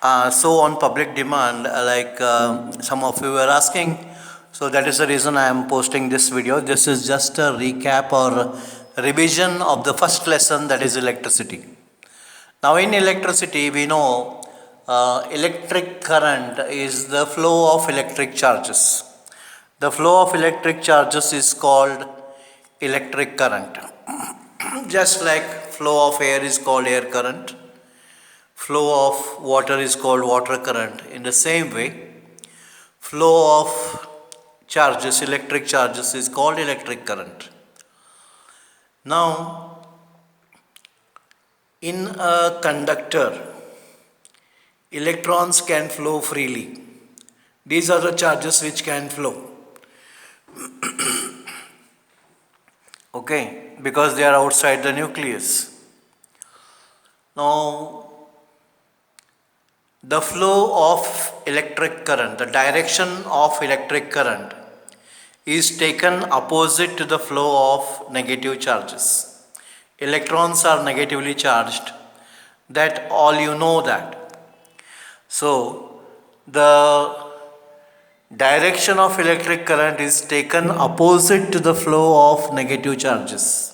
So on public demand, some of you were asking, so that is the reason I am posting this video. This is just a recap or revision of the first lesson, that is electricity. Now in electricity, we know electric current is the flow of electric charges. The flow of electric charges is called electric current. Just like flow of air is called air current, flow of water is called water current. In the same way, flow of charges, electric charges, is called electric current. Now, in a conductor, electrons can flow freely. These are the charges which can flow. Okay, because they are outside the nucleus. Now, the flow of electric current, the direction of electric current is taken opposite to the flow of negative charges. Electrons are negatively charged, that all you know that. So, the direction of electric current is taken opposite to the flow of negative charges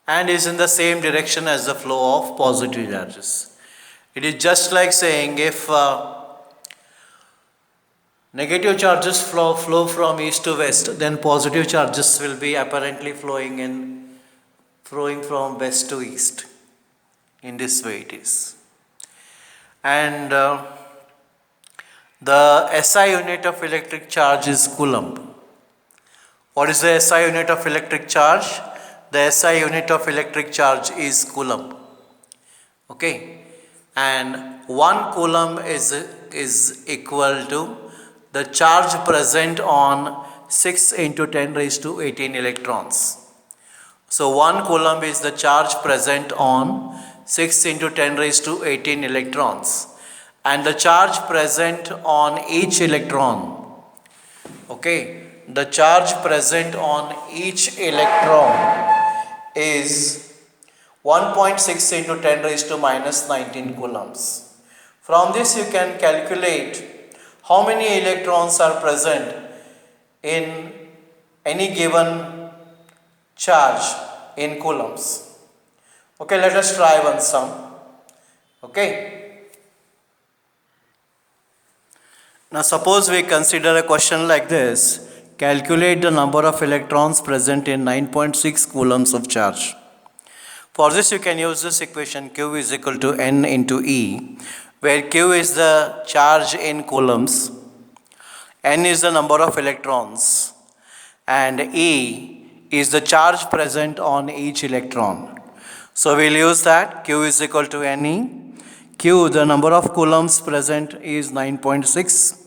and is in the same direction as the flow of positive charges. It is just like saying if negative charges flow from east to west, then positive charges will be apparently flowing from west to east. In this way it is. And the SI unit of electric charge is Coulomb. What is the SI unit of electric charge? The SI unit of electric charge is Coulomb. Okay. And 1 Coulomb is equal to the charge present on 6 into 10 raised to 18 electrons. So 1 Coulomb is the charge present on 6 into 10 raised to 18 electrons. And the charge present on each electron, okay, the charge present on each electron is 1.6 into 10 raised to minus 19 coulombs. From this you can calculate how many electrons are present in any given charge in coulombs. Okay, let us try one sum. Okay. Now suppose we consider a question like this. Calculate the number of electrons present in 9.6 coulombs of charge. For this you can use this equation, Q is equal to N into E, where Q is the charge in coulombs, N is the number of electrons, and E is the charge present on each electron. So we'll use that, Q is equal to NE. Q, the number of coulombs present, is 9.6.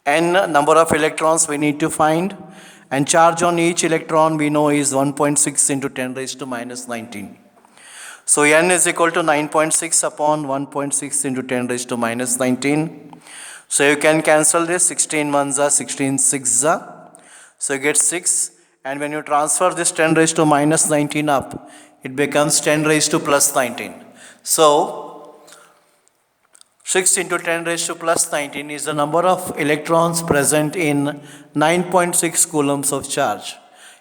N, number of electrons we need to find, and charge on each electron we know is 1.6 into 10 raised to minus 19. So N is equal to 9.6 upon 1.6 into 10 raised to minus 19. So you can cancel this, 16 ones are 16 6 are. So you get 6, and when you transfer this 10 raised to minus 19 up, it becomes 10 raised to plus 19. So 6 into 10 raised to plus 19 is the number of electrons present in 9.6 coulombs of charge.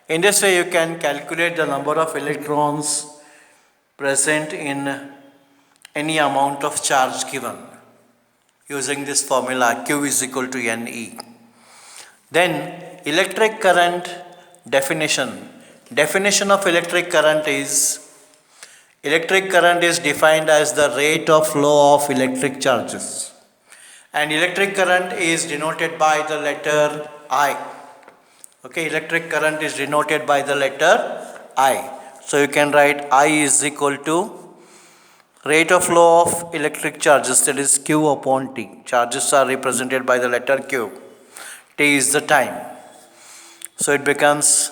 In this way you can calculate the number of electrons present in any amount of charge given using this formula, Q is equal to NE. Then electric current definition. Definition of electric current is defined as the rate of flow of electric charges. And electric current is denoted by the letter I. Okay, electric current is denoted by the letter I. So you can write I is equal to rate of flow of electric charges, that is Q upon T. Charges are represented by the letter Q. T is the time. So it becomes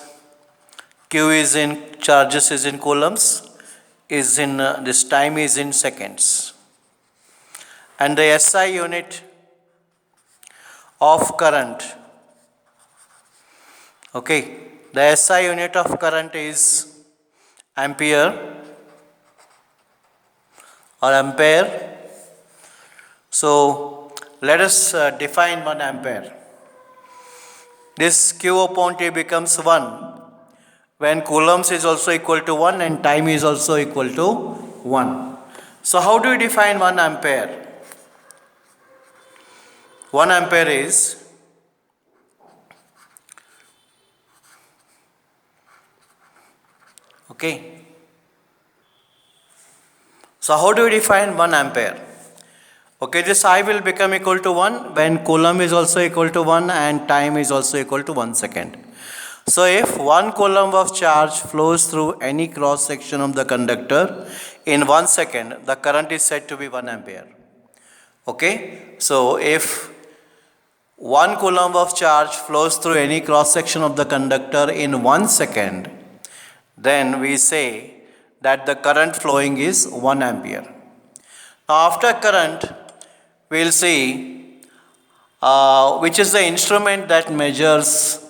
Q is in charges is in coulombs, is in this time is in seconds. And the SI unit of current, okay, the SI unit of current is ampere or ampere. So let us define 1 ampere. This Q upon T becomes 1 when coulombs is also equal to 1 and time is also equal to 1. So how do we define 1 ampere? 1 ampere is okay. So how do we define 1 ampere? Okay, this I will become equal to 1 when coulomb is also equal to 1 and time is also equal to 1 second. So if 1 coulomb of charge flows through any cross section of the conductor in 1 second, the current is said to be 1 ampere. Okay, so if 1 coulomb of charge flows through any cross section of the conductor in 1 second, then we say that the current flowing is 1 ampere. Now after current, we will see which is the instrument that measures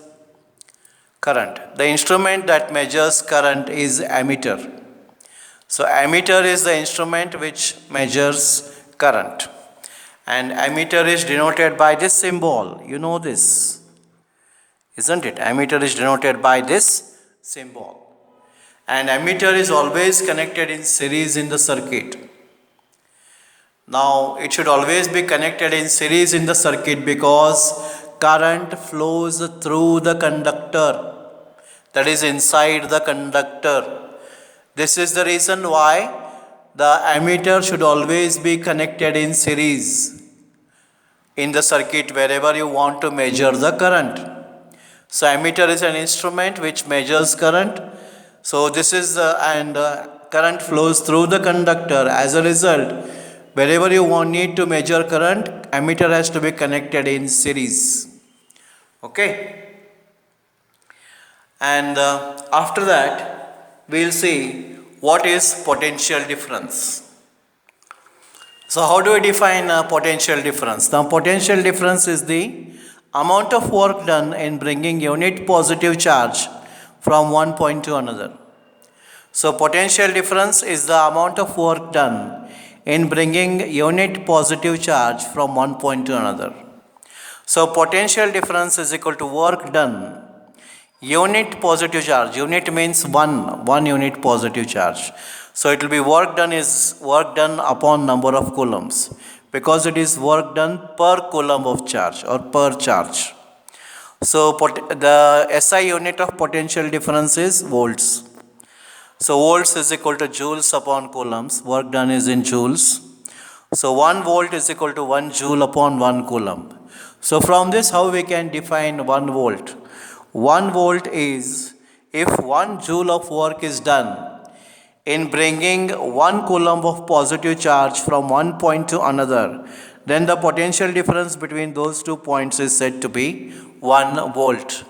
current. The instrument that measures current is ammeter. So ammeter is the instrument which measures current. And ammeter is denoted by this symbol. You know this, isn't it? Ammeter is denoted by this symbol. And ammeter is always connected in series in the circuit. Now it should always be connected in series in the circuit because current flows through the conductor, that is inside the conductor. This is the reason why the ammeter should always be connected in series in the circuit wherever you want to measure the current. So ammeter is an instrument which measures current. So this is current flows through the conductor. As a result, wherever you need to measure current, ammeter has to be connected in series. Okay. And after that, we will see what is potential difference. So how do we define potential difference? The potential difference is the amount of work done in bringing unit positive charge from one point to another. So potential difference is the amount of work done in bringing unit positive charge from one point to another. So potential difference is equal to work done, unit positive charge. Unit means one unit positive charge. So it will be work done upon number of coulombs, because it is work done per coulomb of charge or per charge. So the SI unit of potential difference is volts. So volts is equal to joules upon coulombs. Work done is in joules. So 1 volt is equal to 1 joule upon 1 coulomb. So from this, how we can define 1 volt? 1 volt is if 1 joule of work is done in bringing 1 coulomb of positive charge from one point to another, then the potential difference between those 2 points is said to be 1 volt.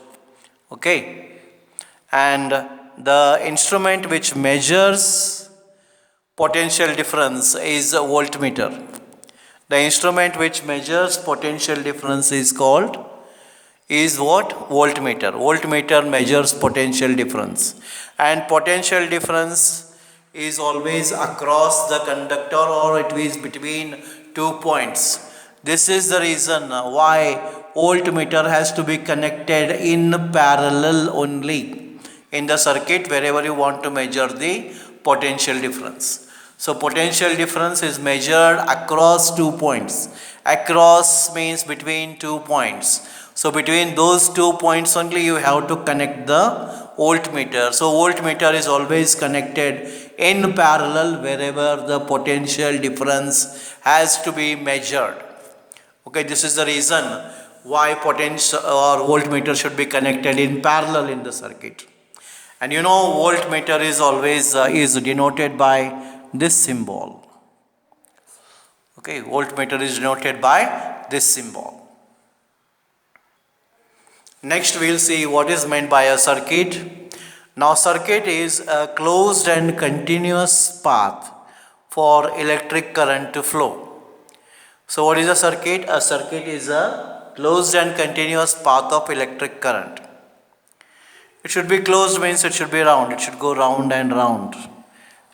Okay. And the instrument which measures potential difference is a voltmeter. The instrument which measures potential difference is called what? Voltmeter. Voltmeter measures potential difference. And potential difference is always across the conductor, or it is between 2 points. This is the reason why voltmeter has to be connected in parallel only in the circuit wherever you want to measure the potential difference. So potential difference is measured across 2 points. Across means between 2 points. So between those 2 points only you have to connect the voltmeter. So voltmeter is always connected in parallel wherever the potential difference has to be measured. Okay, this is the reason why potential or voltmeter should be connected in parallel in the circuit. And you know, voltmeter is always is denoted by this symbol. Okay, voltmeter is denoted by this symbol. Next we will see what is meant by a circuit. Now circuit is a closed and continuous path for electric current to flow. So what is a circuit? A circuit is a closed and continuous path of electric current. It should be closed means it should be round. It should go round and round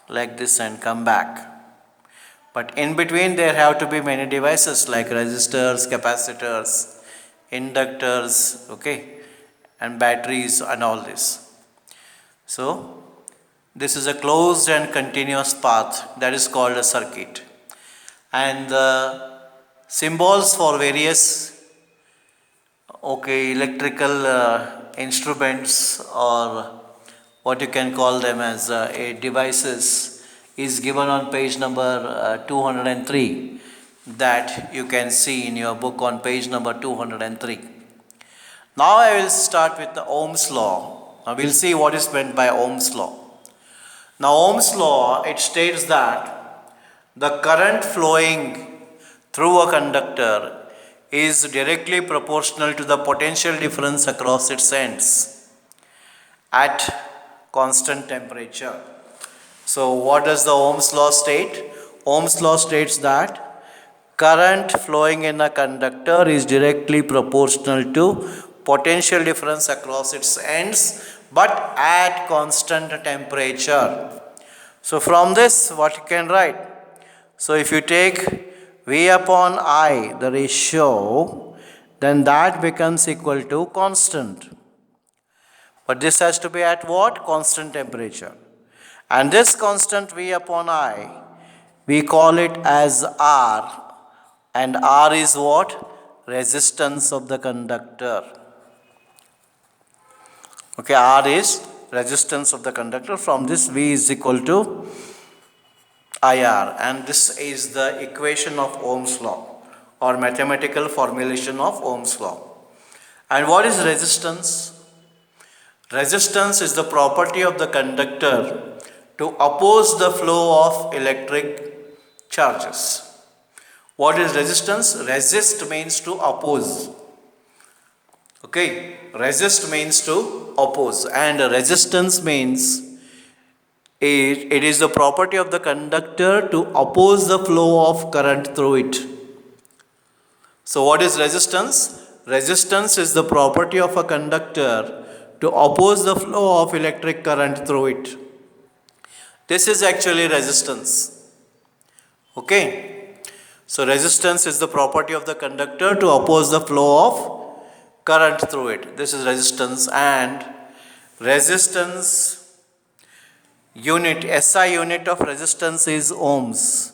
like this and come back. But in between there have to be many devices like resistors, capacitors, inductors, okay, and batteries and all this. So this is a closed and continuous path that is called a circuit. And the symbols for various electrical instruments, or what you can call them as a devices, is given on page number 203, that you can see in your book on page number 203. Now I will start with the Ohm's law. Now we'll see what is meant by Ohm's law. Now Ohm's law, it states that the current flowing through a conductor is directly proportional to the potential difference across its ends at constant temperature. So what does the Ohm's law state? Ohm's law states that current flowing in a conductor is directly proportional to potential difference across its ends, but at constant temperature. So from this, what you can write? So if you take V upon I, the ratio, then that becomes equal to constant. But this has to be at what? Constant temperature. And this constant V upon I, we call it as R. And R is what? Resistance of the conductor. Okay, R is resistance of the conductor. From this, V is equal to IR, and this is the equation of Ohm's law, or mathematical formulation of Ohm's law. And what is resistance? Resistance is the property of the conductor to oppose the flow of electric charges. What is resistance? Resist means to oppose. Okay, resist means to oppose, and resistance means it is the property of the conductor to oppose the flow of current through it. So what is resistance? Resistance is the property of a conductor to oppose the flow of electric current through it. This is actually resistance. Okay. So resistance is the property of the conductor to oppose the flow of current through it. This is resistance, and resistance unit, SI unit of resistance is ohms,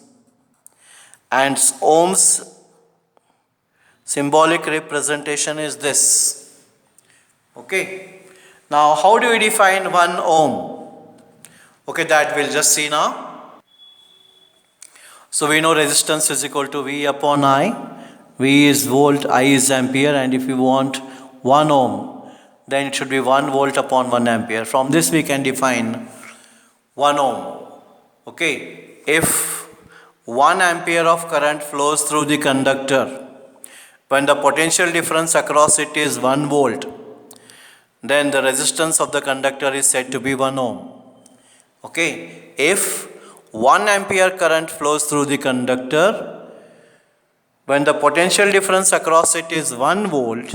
and ohms symbolic representation is this. Okay. Now how do we define 1 ohm? Okay, that we'll just see now. So we know resistance is equal to V upon I. V is volt, I is ampere, and if we want 1 ohm, then it should be 1 volt upon 1 ampere. From this we can define 1 ohm. Okay, if 1 ampere of current flows through the conductor, when the potential difference across it is 1 volt, then the resistance of the conductor is said to be 1 ohm. Okay, if 1 ampere current flows through the conductor, when the potential difference across it is 1 volt,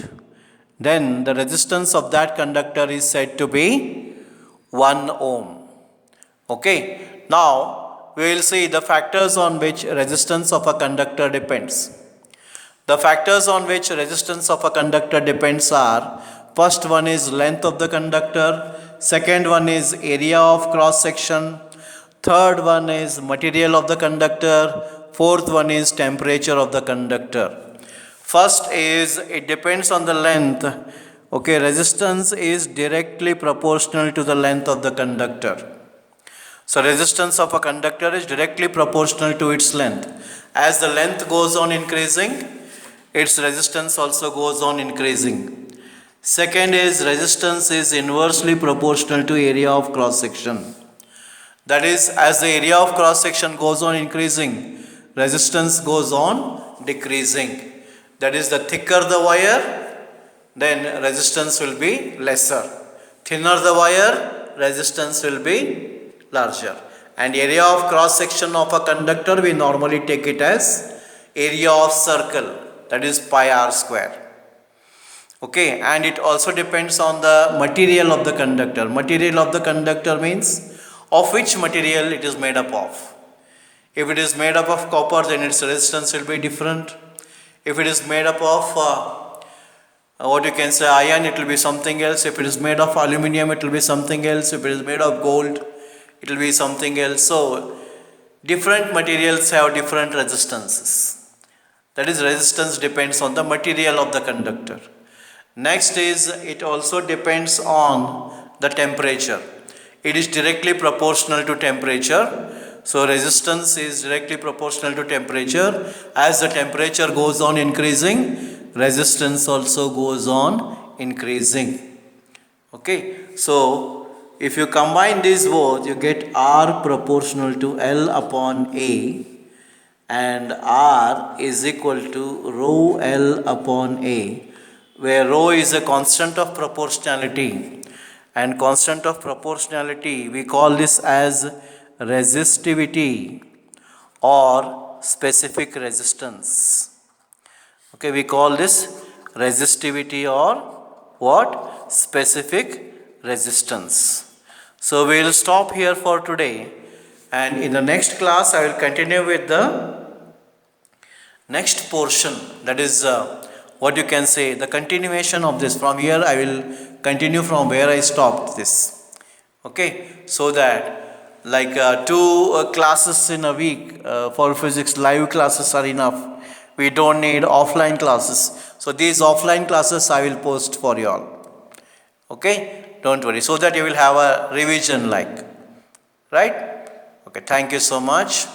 then the resistance of that conductor is said to be 1 ohm. Okay, now we will see the factors on which resistance of a conductor depends. The factors on which resistance of a conductor depends are: first one is length of the conductor, second one is area of cross section, third one is material of the conductor, fourth one is temperature of the conductor. First is, it depends on the length. Okay, resistance is directly proportional to the length of the conductor. So resistance of a conductor is directly proportional to its length. As the length goes on increasing, its resistance also goes on increasing. Second is, resistance is inversely proportional to area of cross section. That is, as the area of cross section goes on increasing, resistance goes on decreasing. That is, the thicker the wire, then resistance will be lesser. Thinner the wire, resistance will be larger. And area of cross section of a conductor, we normally take it as area of circle, that is pi r square. Okay, and it also depends on the material of the conductor. Material of the conductor means of which material it is made up of. If it is made up of copper, then its resistance will be different. If it is made up of what you can say iron, it will be something else. If it is made of aluminum, it will be something else. If it is made of gold, it will be something else. So different materials have different resistances. That is, resistance depends on the material of the conductor. Next is, it also depends on the temperature. It is directly proportional to temperature. So resistance is directly proportional to temperature. As the temperature goes on increasing, resistance also goes on increasing. Okay, so if you combine these both, you get R proportional to L upon A, and R is equal to rho L upon A, where rho is a constant of proportionality, and constant of proportionality we call this as resistivity or specific resistance. Okay, we call this resistivity or what? Specific resistance. So we will stop here for today, and in the next class I will continue with the next portion, that is what you can say the continuation of this. From here I will continue from where I stopped this. Okay, so that like two classes in a week for physics, live classes are enough. We don't need offline classes. So these offline classes I will post for you all. Okay, don't worry, so that you will have a revision like, right? Okay, thank you so much.